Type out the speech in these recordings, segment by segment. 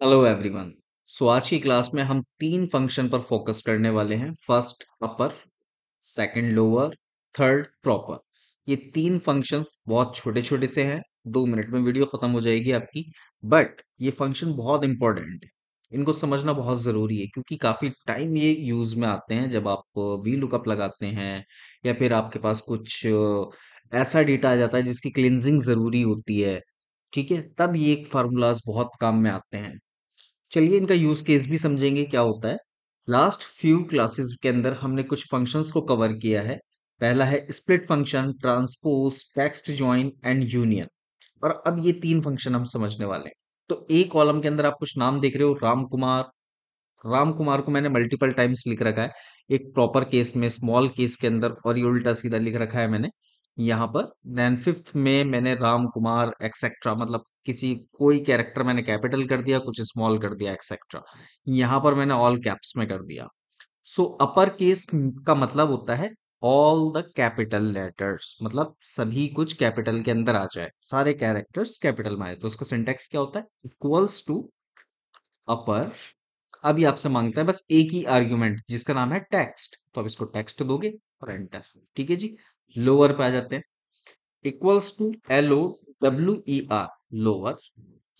Hello everyone. सो आज की class में हम तीन फंक्शन पर फोकस करने वाले हैं। फर्स्ट अपर, सेकंड लोअर, थर्ड प्रॉपर। ये तीन फंक्शंस बहुत छोटे छोटे से हैं। 2 मिनट में वीडियो खत्म हो जाएगी आपकी। बट ये फंक्शन बहुत इंपॉर्टेंट है, इनको समझना बहुत जरूरी है क्योंकि काफी टाइम ये यूज में आते हैं जब आप वी लुकअप लगाते हैं या फिर आपके पास कुछ ऐसा डेटा आ जाता है जिसकी क्लिनजिंग जरूरी होती है। ठीक है, तब ये फार्मूलाज बहुत काम में आते हैं। चलिए इनका यूज केस भी समझेंगे क्या होता है। लास्ट फ्यू क्लासेस के अंदर हमने कुछ फंक्शंस को कवर किया है। पहला है split function, transpose, text join and union. और अब ये तीन फंक्शन हम समझने वाले हैं। तो एक कॉलम के अंदर आप कुछ नाम देख रहे हो, राम कुमार। राम कुमार को मैंने मल्टीपल टाइम्स लिख रखा है, एक प्रॉपर केस में, स्मॉल केस के अंदर, और ये उल्टा सीधा लिख रखा है मैंने यहाँ पर। देन फिफ्थ में मैंने राम कुमार एक्सेट्रा, मतलब किसी कोई कैरेक्टर मैंने कैपिटल कर दिया, कुछ स्मॉल कर दिया एक्सेट्रा। यहाँ पर मैंने ऑल कैप्स में कर दिया। सो अपर केस का मतलब होता है ऑल द कैपिटल लेटर्स, मतलब सभी कुछ कैपिटल के अंदर आ जाए, सारे कैरेक्टर्स कैपिटल में आए। तो उसका सिंटेक्स क्या होता है? इक्वल्स टू अपर। अभी आपसे मांगता है बस एक ही आर्ग्यूमेंट जिसका नाम है टेक्स्ट, तो अब इसको टेक्स्ट दोगे और एंटर। ठीक है जी। लोअर पे आ जाते हैं। Equals to LOWER, lower.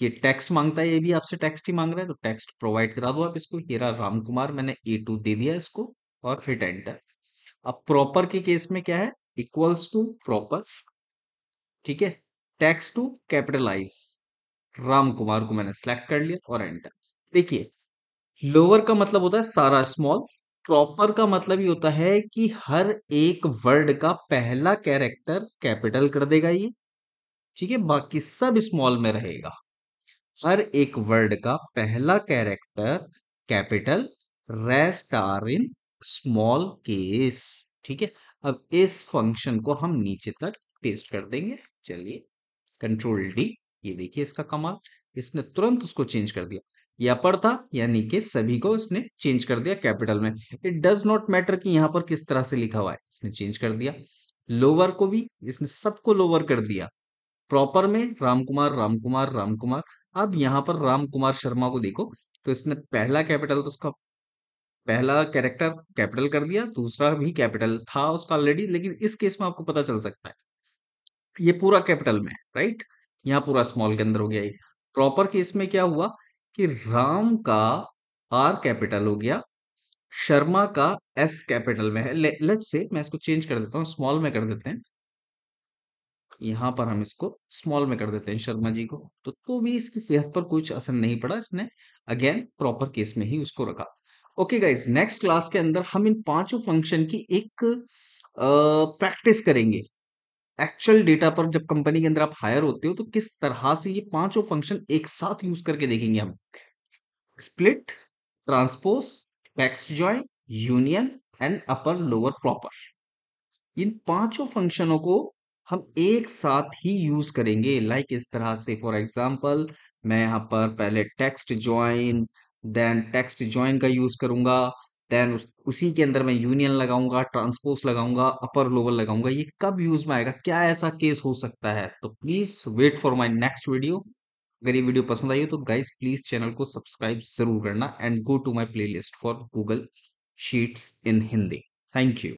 ये टेक्स्ट मांगता है, ये भी आपसे टेक्स्ट ही मांग रहा है, तो टेक्स्ट प्रोवाइड करा दो आप इसको। ये रहा राम कुमार, मैंने A2 दे दिया इसको और हिट एंटर। अब प्रॉपर के केस में क्या है? Equals to proper. ठीक है, text to capitalize, Ram Kumar को मैंने सेलेक्ट कर लिया और एंटर। देखिए, लोअर का मतलब होता है सारा स्मॉल। प्रॉपर का मतलब ये होता है कि हर एक वर्ड का पहला कैरेक्टर कैपिटल कर देगा ये। ठीक है, बाकी सब स्मॉल में रहेगा। हर एक वर्ड का पहला character capital, rest are in small case. ठीक है, अब इस फंक्शन को हम नीचे तक पेस्ट कर देंगे। चलिए, कंट्रोल D। ये देखिए इसका कमाल, इसने तुरंत उसको चेंज कर दिया। ये अपर था यानी कि सभी को इसने चेंज कर दिया कैपिटल में। इट डज नॉट मैटर कि यहां पर किस तरह से लिखा हुआ है, इसने चेंज कर दिया। लोअर को भी इसने सबको लोअर कर दिया। प्रॉपर में राम कुमार, राम कुमार, राम कुमार। अब यहाँ पर राम कुमार शर्मा को देखो, तो इसने पहला कैपिटल, तो उसका पहला कैरेक्टर कैपिटल कर दिया, दूसरा भी कैपिटल था उसका ऑलरेडी, लेकिन इस केस में आपको पता चल सकता है ये पूरा कैपिटल में है, राइट। यहाँ पूरा स्मॉल के अंदर हो गया। ये प्रॉपर केस में क्या हुआ कि राम का R कैपिटल हो गया, शर्मा का S कैपिटल में है। लेट्स से मैं इसको चेंज कर देता हूँ, स्मॉल में कर देते हैं। यहाँ पर हम इसको स्मॉल में कर देते हैं शर्मा जी को, तो भी इसकी सेहत पर कुछ असर नहीं पड़ा, इसने अगेन प्रॉपर केस में ही उसको रखा। ओके गाइज, नेक्स्ट क्लास के अंदर हम इन पांचों फंक्शन की एक प्रैक्टिस करेंगे। एक्चुअल डेटा पर जब कंपनी के अंदर आप हायर होते हो तो किस तरह से ये पांचों फंक्शन एक साथ यूज करके देखेंगे हम। Split, transpose, text join, union and upper lower proper. इन पांचों फंक्शनों को हम एक साथ ही यूज करेंगे, लाइक इस तरह से। फॉर एग्जांपल, मैं यहाँ पर पहले text join, then text join का यूज करूंगा, देन उसी के अंदर मैं यूनियन लगाऊंगा, ट्रांसपोज लगाऊंगा, अपर लोअर लगाऊंगा। ये कब यूज में आएगा, क्या ऐसा केस हो सकता है? तो please wait for my next video. अगर ये वीडियो पसंद आई हो तो गाइस प्लीज चैनल को सब्सक्राइब जरूर करना and go to my playlist for Google Sheets in Hindi. Thank you.